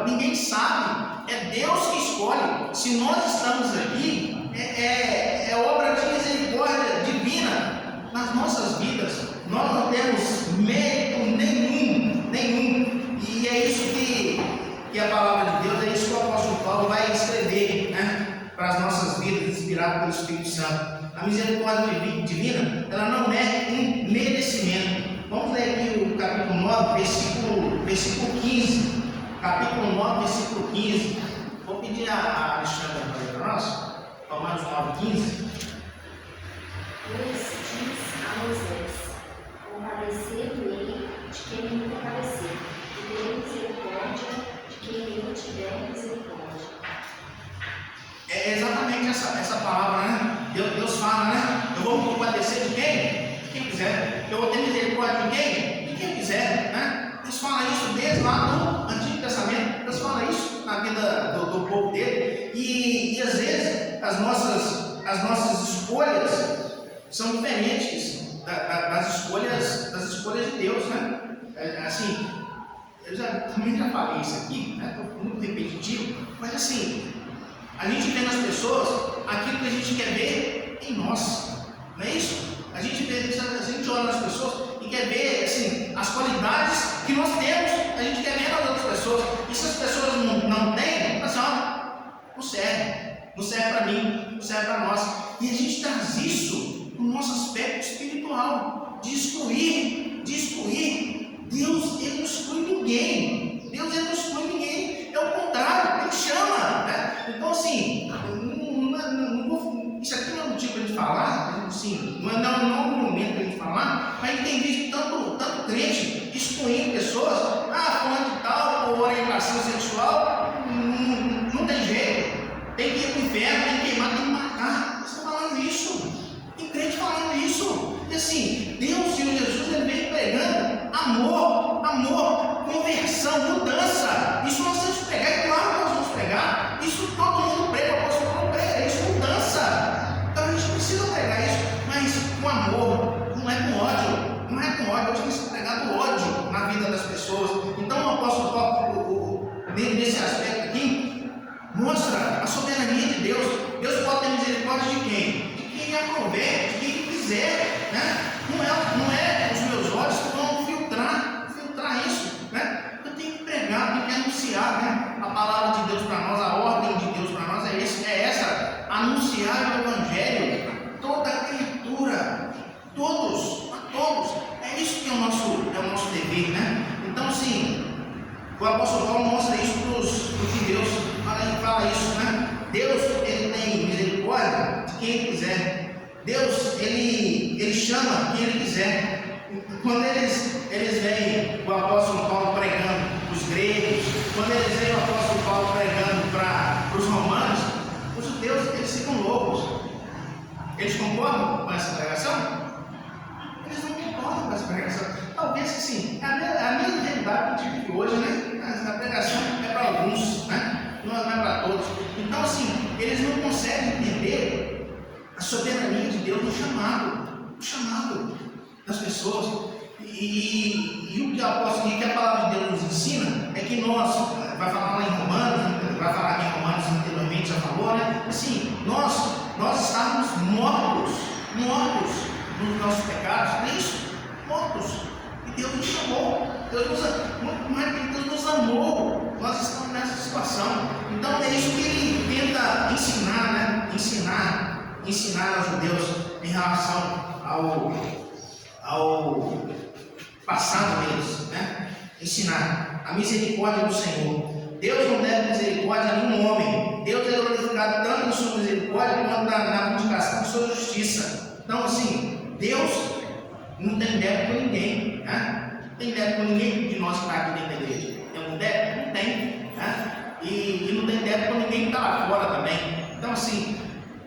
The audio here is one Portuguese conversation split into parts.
ninguém sabe, é Deus que escolhe. Se nós estamos aqui, é obra de misericórdia divina nas nossas vidas. Nós não temos mérito nenhum. E é isso que a palavra de Deus, é isso que o apóstolo Paulo vai escrever, né, para as nossas vidas, inspirado pelo Espírito Santo. A misericórdia divina, ela não é um merecimento. Vamos ler aqui o capítulo 9, versículo 15. Capítulo 9, versículo 15. Vou pedir a Alexandra para ler para nós. Romanos 9, 15. Deus diz a Moisés: compadecei-me de quem me compadecer, e terei misericórdia de quem não tiver misericórdia. É exatamente essa palavra, né? Deus fala, né? Eu vou me compadecer de quem? De quem quiser. Eu vou ter misericórdia de quem? De quem quiser, né? Deus fala isso desde lá no Antigo Testamento. Deus fala isso na vida do povo dele. E às vezes as nossas escolhas são diferentes das escolhas de Deus, né? Assim, eu também já falei isso aqui, né? Estou muito repetitivo, mas assim, a gente vê nas pessoas aquilo que a gente quer ver em nós, não é isso? A gente olha nas pessoas e quer ver assim, as qualidades que nós temos, a gente quer ver nas outras pessoas. E se as pessoas não têm, assim, não serve para mim, não serve para nós. E a gente traz isso no nosso aspecto espiritual, de excluir. Deus, ele não exclui ninguém. É o contrário, ele chama, né? Então assim, isso aqui não é motivo para a gente falar, assim, não é um momento para a gente falar, mas a gente tem visto tanto crente excluindo pessoas, falando de tal, por orientação sexual, não tem jeito, tem que ir para o inferno, tem que queimar, tem que matar. Você está falando isso, tem crente falando isso. E assim, Deus, Senhor Jesus, ele veio pregando amor, conversão, mudança. Isso nós temos que pregar, e claro que nós vamos pregar. Isso todo mundo prega, o apóstolo Paulo prega, isso mudança. Então a gente precisa pregar isso, mas com amor, não é com ódio. A gente precisa pregar do ódio na vida das pessoas. Então o apóstolo Paulo, nesse aspecto aqui, mostra a soberania de Deus. Deus pode ter misericórdia de quem? De quem aprouver, de quem quiser, né? Não é os meus olhos que vão filtrar isso, né? Eu tenho que pregar, tenho que anunciar, né? A palavra de Deus para nós, a ordem de Deus para nós é essa: anunciar o Evangelho a toda criatura, a todos. É isso que é o nosso dever, né? Então, assim, o apóstolo Paulo mostra isso para os judeus, fala isso, né? Deus, ele tem misericórdia de quem ele quiser. Deus, ele chama quem ele quiser. Quando eles veem o apóstolo Paulo pregando para os gregos, quando eles veem o apóstolo Paulo pregando para os romanos, os judeus, eles ficam loucos. Eles concordam com essa pregação? Eles não concordam com essa pregação. Talvez que sim, a mesma realidade que a gente vive hoje, né? A pregação é para alguns, né? Não é para todos. Então, assim, eles não conseguem entender a soberania de Deus no chamado das pessoas. E o que a palavra de Deus nos ensina é que nós, vai falar lá em Romanos, vai falar aqui em Romanos anteriormente, já falou, né? Assim, nós estávamos mortos nos nossos pecados, não é isso? Mortos. E Deus nos chamou, Deus nos amou. Nós estamos nessa situação. Então é isso que ele tenta ensinar, né? Ensinar aos judeus em relação ao passado deles, né? Ensinar a misericórdia do Senhor. Deus não deve misericórdia a nenhum homem. Deus é glorificado tanto na sua misericórdia quanto na comunicação de sua justiça. Então, assim, Deus não tem débito com ninguém, né? Não tem débito com ninguém de nós que está aqui dentro da igreja. Tem algum débito? Não tem, né? E não tem débito com ninguém que está lá fora também. Então, assim,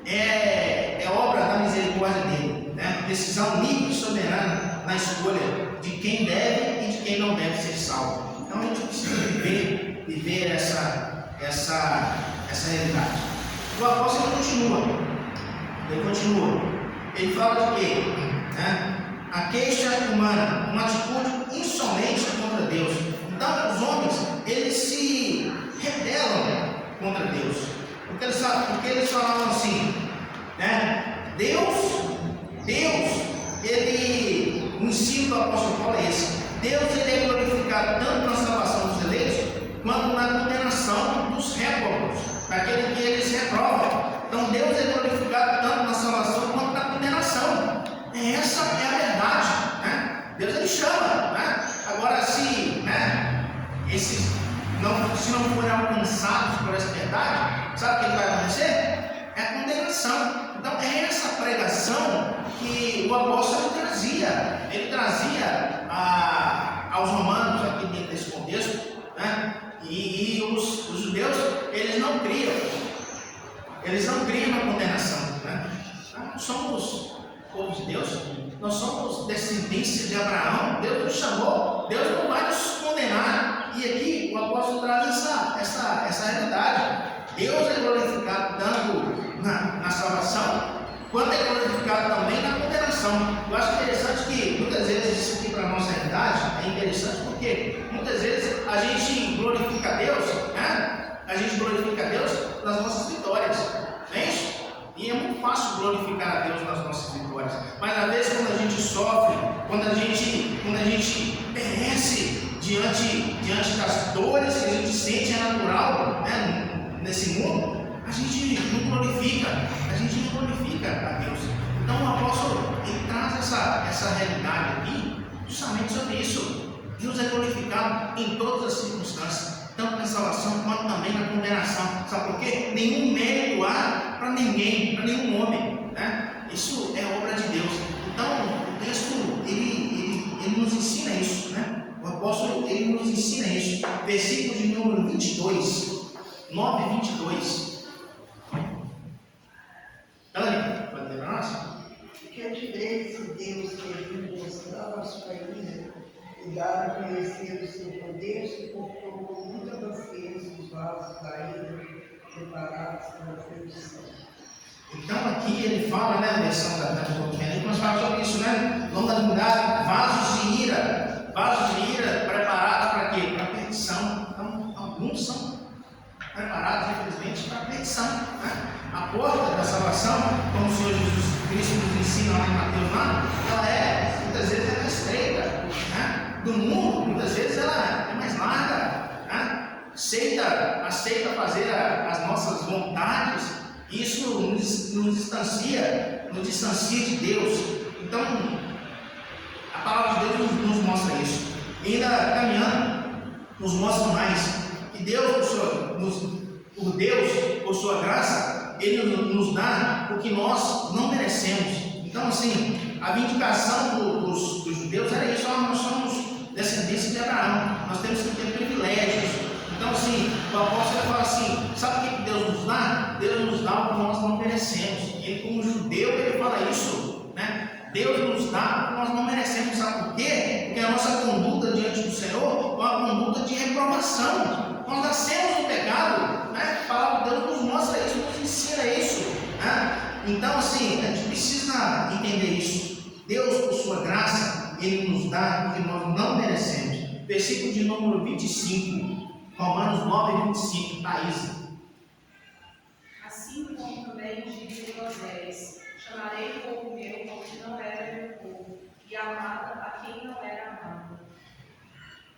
é obra da misericórdia dele, né? Decisão livre e soberana na escolha de quem deve e de quem não deve ser salvo. Então a gente precisa viver essa realidade. O apóstolo continua. Ele fala de quê? Né? A queixa humana, uma atitude insolente contra Deus. Então os homens, eles se Deus é glorificado tanto na salvação quanto na condenação. Essa é a verdade, né? Deus ele chama, né? Agora, se não forem alcançados por essa verdade, sabe o que vai acontecer? É a condenação. Então, é essa pregação que o apóstolo trazia. Ele trazia aos romanos, aqui dentro desse contexto, né? E os judeus, eles não criam na condenação, né? Nós somos povo de Deus, nós somos descendência de Abraão. Deus nos chamou, Deus não vai nos condenar. E aqui o apóstolo traz essa realidade. Deus é glorificado tanto na salvação, quanto é glorificado também na condenação. Eu acho interessante que muitas vezes isso aqui para a nossa realidade é interessante, porque muitas vezes a gente glorifica a Deus, né? A gente glorifica a Deus nas nossas vitórias, não é isso? E é muito fácil glorificar a Deus nas nossas vitórias. Mas às vezes quando a gente sofre, quando a gente perece diante das dores que a gente sente, é natural, né? Nesse mundo, a gente não glorifica a Deus. Então o apóstolo ele traz essa realidade aqui justamente sobre isso. Deus é glorificado em todas as circunstâncias, tanto na salvação quanto também na condenação. Sabe por quê? Nenhum mérito há para ninguém, para nenhum homem, né? Isso é obra de Deus. Então o texto ele nos ensina isso, né? O apóstolo ele nos ensina isso. Versículo de número 22, 9 e 22. Pode ler para nós? Que direis de Deus que mostrava a sua ira e dar a conhecer o seu poder, suportou com muita paciência os vasos da ira preparados para a perdição. Então aqui ele fala, né, na versão da Tonquinha, nós falamos sobre isso, né? Vamos lembrar vasos de ira preparados para quê? Para a perdição. Então alguns são preparados, infelizmente, para a perdição, né? A porta da salvação, como o Senhor Jesus Cristo nos ensina lá em Mateus, ela muitas vezes ela é estreita, né? Do mundo, muitas vezes ela é mais larga, né? Aceita fazer as nossas vontades. Isso nos distancia de Deus. Então, a palavra de Deus nos mostra isso. E ainda caminhando, nos mostra mais que Deus, por sua graça, Ele nos dá o que nós não merecemos. Então, assim, a vindicação dos judeus era isso: nós somos descendência de Abraão, nós temos que ter privilégios. Então, assim, o apóstolo fala assim: sabe o que Deus nos dá? Deus nos dá o que nós não merecemos. Ele, como judeu, ele fala isso, né? Deus nos dá o que nós não merecemos. Sabe por quê? Porque a nossa conduta diante do Senhor é uma conduta de reprovação. Nós nascemos no pecado, né? A palavra de Deus nos mostra isso, nos ensina isso, né? Então, assim, a gente precisa entender isso. Deus, por sua graça, Ele nos dá o que nós não merecemos. Versículo de número 25, Romanos 9, 25, Thaís. Assim como também disse Moisés: chamarei o povo meu ao que não era meu povo, e amado a quem não era amado.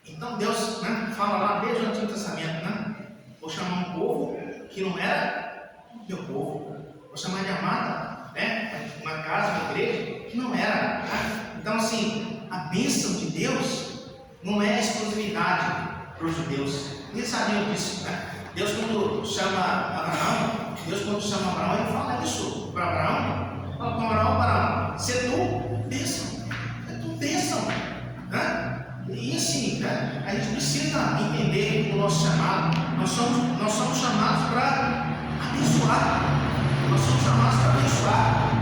Então Deus, né, fala lá desde o Antigo Testamento, né? Vou chamar um povo que não era meu povo. Vou chamar de amada, né? Uma casa, uma igreja que não era. Né? Então, assim, a bênção de Deus não é exclusividade para os judeus. Eles sabiam disso, né? Deus, quando chama Abraão, ele fala isso para Abraão. Fala para Abraão: se tu bênção, né? E assim, né? A gente precisa entender o nosso chamado. Nós somos chamados para abençoar.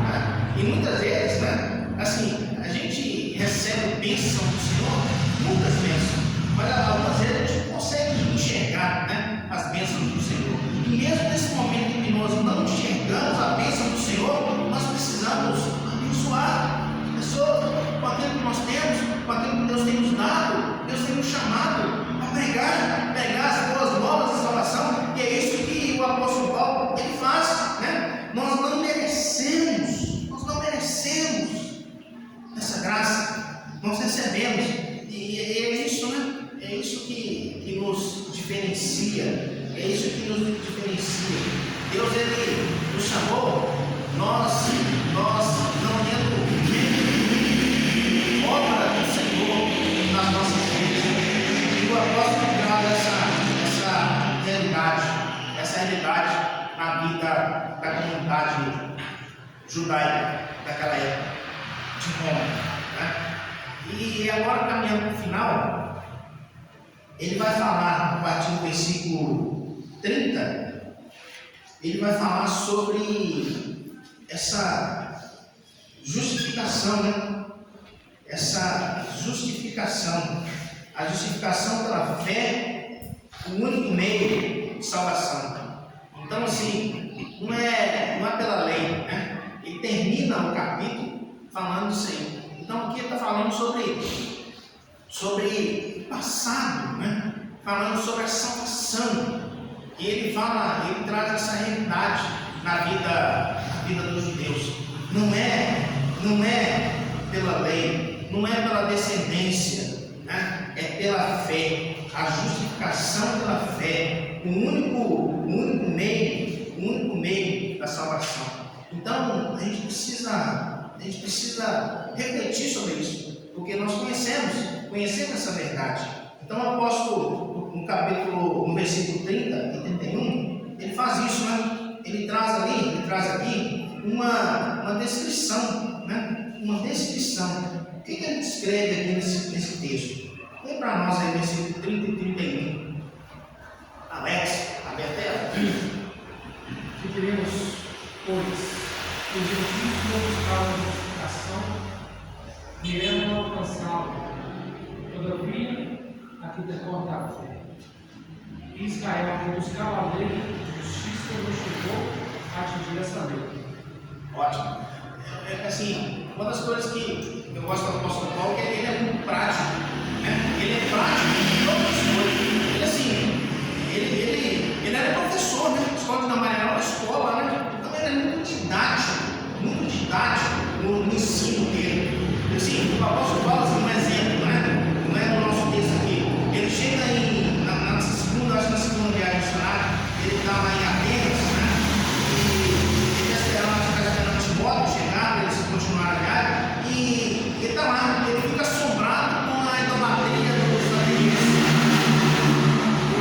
Né? E muitas vezes, né? Assim, a gente recebe bênção do Senhor, muitas bênçãos, mas algumas vezes a gente não consegue enxergar, né, as bênçãos do Senhor. E mesmo nesse momento em que nós não enxergamos a bênção do Senhor, nós precisamos abençoar pessoas com aquilo que nós temos, com aquilo que Deus tem nos dado. Deus tem nos chamado a pregar as boas novas de salvação, e é isso que o apóstolo Paulo ele faz, né? Nós não merecemos essa graça, nós recebemos, e é isso, né? É isso que nos diferencia, Deus ele nos chamou, nós não tendo obra do Senhor nas nossas vidas. E o apóstolo traz essa realidade na vida da comunidade judaica daquela época, de Roma, né? E agora, caminhando para o final, ele vai falar, a partir do versículo 30, ele vai falar sobre essa justificação, né? Essa justificação, a justificação pela fé, o único meio de salvação. Então, assim, não é pela lei, né? Ele termina o capítulo falando isso aí. Então, aqui ele está falando sobre passado, né? Falando sobre a salvação. E ele traz essa realidade na vida dos judeus. Não é pela lei, não é pela descendência, né? É pela fé, a justificação pela fé, o único meio da salvação. Então, a gente precisa refletir sobre isso, porque nós conhecemos essa verdade. Então, o apóstolo, no versículo 30 e 31, ele faz isso, né? Ele traz aqui uma descrição, né? Uma descrição. O que ele descreve aqui nesse texto? Vem para nós aí, versículo 30 e 31. Alex, abre a tela. Que queremos, pois, que os gentios não buscavam justificação, vieram alcançá-lo. Todavia, aqui decorda a fé. Israel, que buscava a lei, justiça não chegou a atingir essa lei. Ótimo. Assim, uma das coisas que eu gosto do apóstolo Paulo é que ele é muito prático, né? Ele é prático em todas as coisas. Ele, assim, ele era professor, né? Escola de Namarial, era uma escola, né? Então ele é muito didático no ensino dele. Assim, o apóstolo Paulo é um exemplo, né? Não é no nosso texto aqui. Ele chega na segunda viagem missionária, ele está lá em Atenas, né? E ele está esperando Timóteo chegar para eles continuar a viagem. E ele está lá, ele fica assombrado com a idolatria dos atenienses.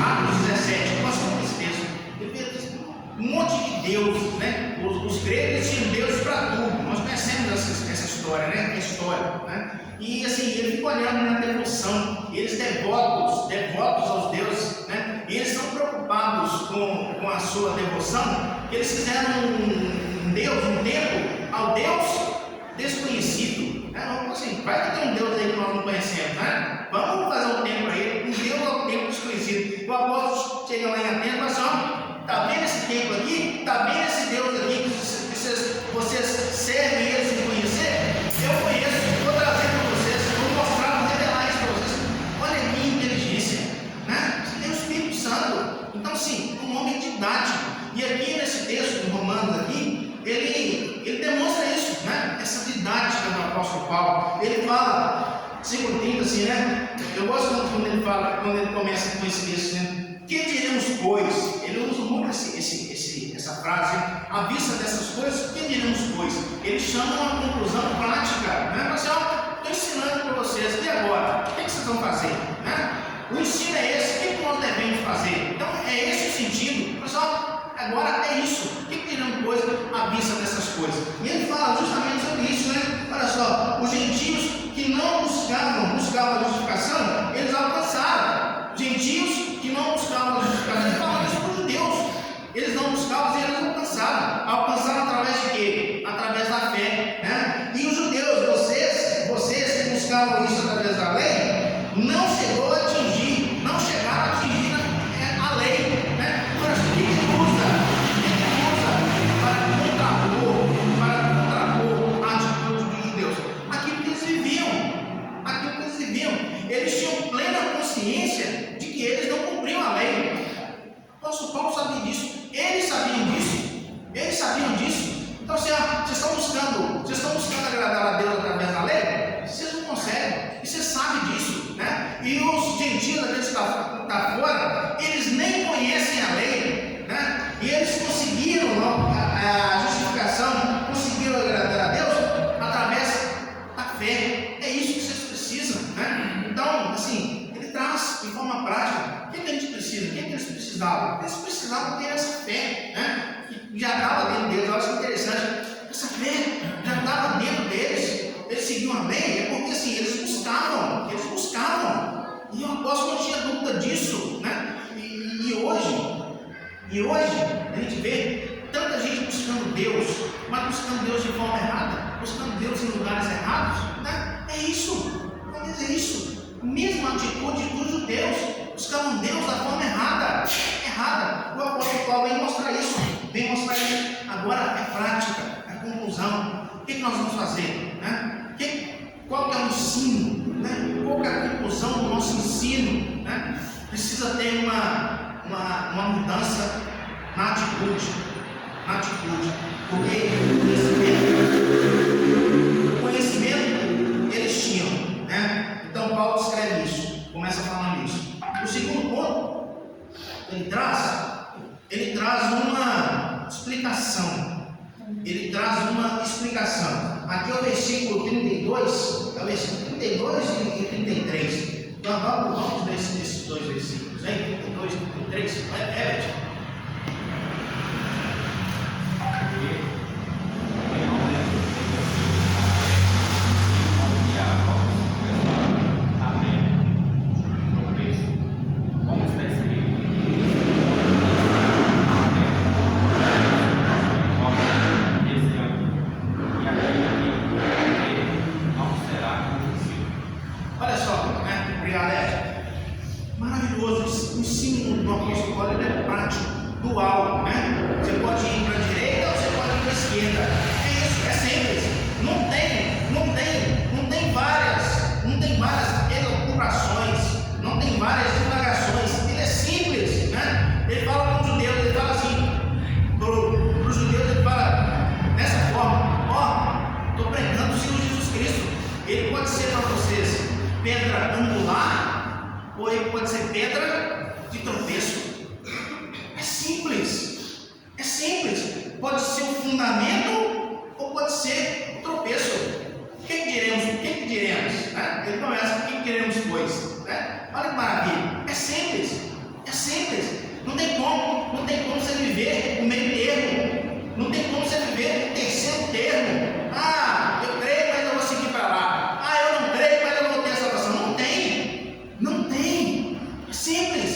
Atos 17, nós somos esse texto. Ele vê um monte de deuses, né? Os gregos tinham deuses para tudo. Nós conhecemos essa história, né? A história, né? E assim, ele fica olhando na devoção, eles devotos aos deuses, né? E eles estão preocupados com a sua devoção, que eles fizeram um templo ao Deus desconhecido, né? Vamos assim, vai que tem um Deus aí que nós não conhecemos, né? Vamos fazer um templo a ele, um Deus ao templo desconhecido. O apóstolo chega lá em Atenas e fala assim: ó, está vendo esse templo aqui? Está vendo esse Deus aqui que vocês servem eles sem conhecer? Eu conheço, vou trazer para vocês, vou mostrar, vou revelar isso para vocês. Olha a minha inteligência, né? Você tem o Espírito Santo. Então, sim, um homem didático. E aqui nesse texto de Romanos aqui, ele demonstra isso, né? Essa didática do apóstolo Paulo. Ele fala, versículo 30, assim, né? Eu gosto quando ele começa com esse texto, né? Que diremos, pois? Ele usa muito essa frase, à vista dessas coisas, que diremos, pois? Ele chama uma conclusão prática, né? Mas, ó, estou ensinando para vocês, e agora? O que vocês vão fazer? Né? O ensino é esse, o que nós devemos fazer? Então, é esse o sentido. Pessoal, agora é isso. O que diremos, pois, à vista dessas coisas? E ele fala justamente sobre isso, né? Olha só, os gentios que não buscavam a justificação, eles alcançaram. Gentios que não buscavam a justificação, ele fala isso para os judeus. Eles não buscavam, eles alcançaram. Alcançaram através de quê? Através da fé, né? E os judeus, vocês que buscavam isso através da lei, não chegaram a atingir a lei, né? Mas o que ele usa para contrapor a atitude dos judeus? Aquilo que eles viviam. precisavam ter essa fé, né? Que já estava dentro deles. Eu acho interessante, essa fé já estava dentro deles. Eles seguiam a lei, é porque assim, eles buscavam. E o apóstolo não tinha dúvida disso, né? E hoje, a gente vê tanta gente buscando Deus, mas buscando Deus de forma errada, buscando Deus em lugares errados, né? É isso. Mesma atitude dos judeus, buscavam Deus da forma errada. O apóstolo Paulo vem mostrar isso. Agora é prática, é conclusão. O que nós vamos fazer? Né? Qual que é o ensino? Né? Qual que é a conclusão do nosso ensino? Né? Precisa ter uma mudança na atitude. Porque o conhecimento eles tinham, né? Então Paulo escreve isso, começa falando isso. O segundo ponto, ele traz uma explicação. Aqui é o versículo 32, é o versículo 32 e 33. Então vamos nesses dois versículos, hein? 32 e 33. É, olha só, né? Obrigado, Ed. Maravilhoso. O ensino do apóstolo Paulo é prático, dual, né? Você pode ir para a direita ou você pode ir para a esquerda. É isso, é simples. Não tem várias elucubrações, não tem várias divagações. Ele é simples, né? Ele fala com os judeus, ele fala assim, para os judeus ele fala dessa forma: estou pregando o Senhor Jesus Cristo. Ele pode ser para vocês pedra angular, ou ele pode ser pedra de tropeço. É simples. Pode ser o fundamento ou pode ser o tropeço. O que diremos? Né? Ele começa: o que diremos, pois? Né? Olha que maravilha. É simples. Não tem como você viver o meio termo. Não tem como você viver o terceiro termo. Eu creio, mas eu vou seguir para lá. Eu não creio, mas eu vou ter salvação. Não tem. É simples.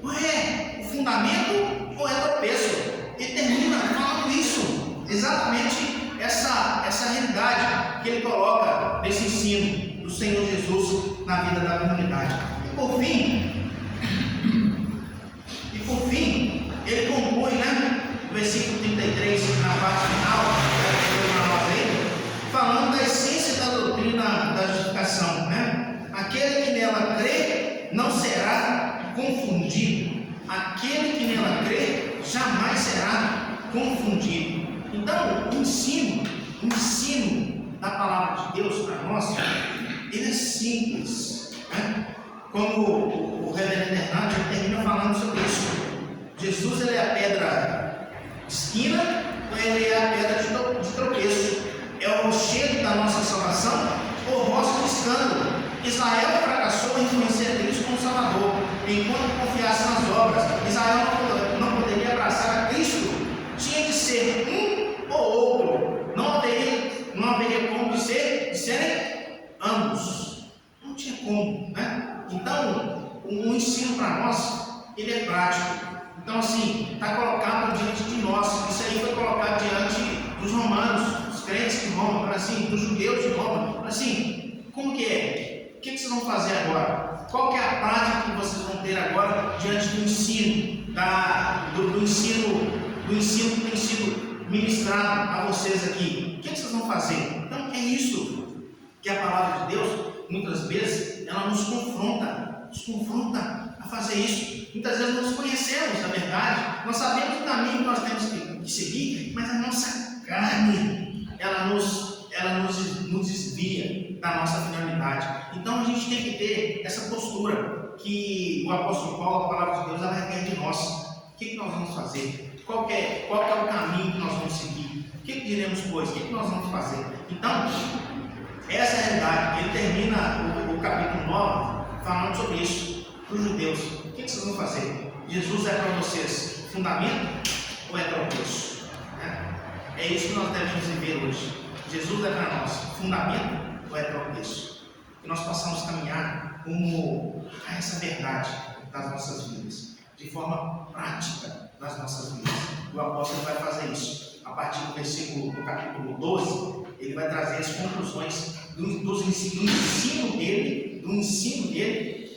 Ou é o fundamento ou é tropeço. Ele termina falando isso. Exatamente essa realidade que ele coloca nesse ensino do Senhor Jesus na vida da comunidade. E por fim, ele conclui, né? No versículo 33, na parte final, falando da essência da doutrina da justificação, né? Aquele que nela crê não será confundido. Aquele que nela crê jamais será confundido. Então, o ensino da palavra de Deus para nós, ele é simples, né? Como o reverendo Hernandes termina falando sobre isso. Jesus, ele é a pedra de esquina, ou ele é a pedra de tropeço? É o rochedo da nossa salvação ou o rosto de escândalo? Israel fracassou em reconhecer Cristo como Salvador, enquanto confiasse nas obras. Israel não poderia abraçar a Cristo. Tinha de ser um ou outro. Não haveria como de serem ambos. Não tinha como, né? Então, o ensino para nós, ele é prático. Então, assim, está colocado diante de nós. Isso aí foi colocado diante dos romanos, dos crentes de Roma, assim, dos judeus de Roma. Assim, como que é? O que vocês vão fazer agora? Qual que é a prática que vocês vão ter agora diante do ensino, do ensino que tem sido ministrado a vocês aqui? O que vocês vão fazer? Então, é isso que a palavra de Deus, muitas vezes, ela nos confronta a fazer isso. Muitas vezes nós conhecemos a verdade, nós sabemos o caminho que nós temos que seguir, mas a nossa carne, ela nos desvia da nossa finalidade. Então a gente tem que ter essa postura que o apóstolo Paulo, a palavra de Deus, ela requer de nós. O que nós vamos fazer? Qual que é o caminho que nós vamos seguir? O que diremos, pois? O que nós vamos fazer? Então, essa é a realidade. Ele termina o capítulo 9 falando sobre isso para os judeus. O que vocês vão fazer? Jesus é para vocês fundamento ou é tropeço? É isso que nós devemos viver hoje. Jesus é para nós fundamento ou é tropeço? Que nós possamos caminhar rumo a essa verdade das nossas vidas, de forma prática nas nossas vidas. O apóstolo vai fazer isso. A partir do versículo do capítulo 12, ele vai trazer as conclusões do ensino dele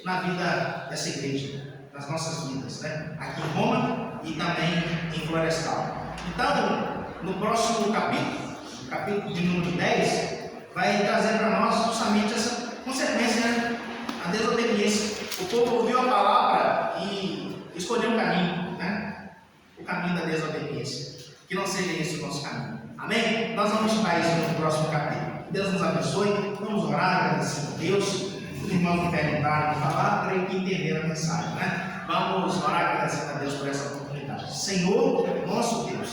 na vida dessa igreja, nas nossas vidas, né? Aqui em Roma e também em Florestal. Então, no próximo capítulo de número 10, vai trazer para nós justamente essa consequência, né? A desobediência. O povo ouviu a palavra e escolheu um caminho, né? O caminho da desobediência. Que não seja esse o nosso caminho. Amém? Nós vamos estudar isso no próximo capítulo. Deus nos abençoe. Vamos orar, agradecendo a Deus. Os irmãos me perguntaram de falar, creio que entenderam a mensagem, né? Vamos orar, agradecendo a Deus por essa oportunidade. Senhor, nosso Deus,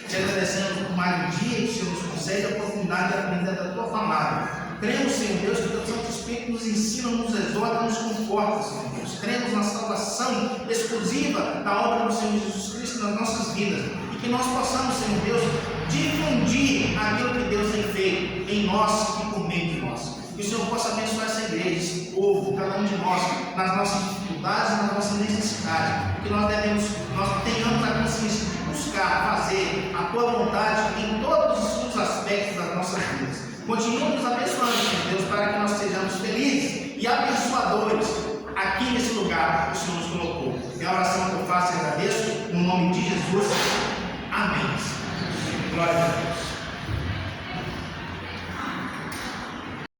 te agradecemos por mais um dia que o Senhor nos concede a oportunidade de aprender da tua palavra. Cremos, Senhor Deus, que o teu Santo Espírito nos ensina, nos exorta, nos conforta, Senhor Deus. Cremos na salvação exclusiva da obra do Senhor Jesus Cristo nas nossas vidas. E que nós possamos, Senhor Deus, difundir aquilo que Deus tem feito em nós e por meio de nós. Que o Senhor possa abençoar essa igreja, esse povo, cada um de nós, nas nossas dificuldades e nas nossas necessidades. Que nós tenhamos a consciência de buscar, fazer a tua vontade em todos os aspectos das nossas vidas. Continua nos abençoando, Senhor Deus, para que nós sejamos felizes e abençoadores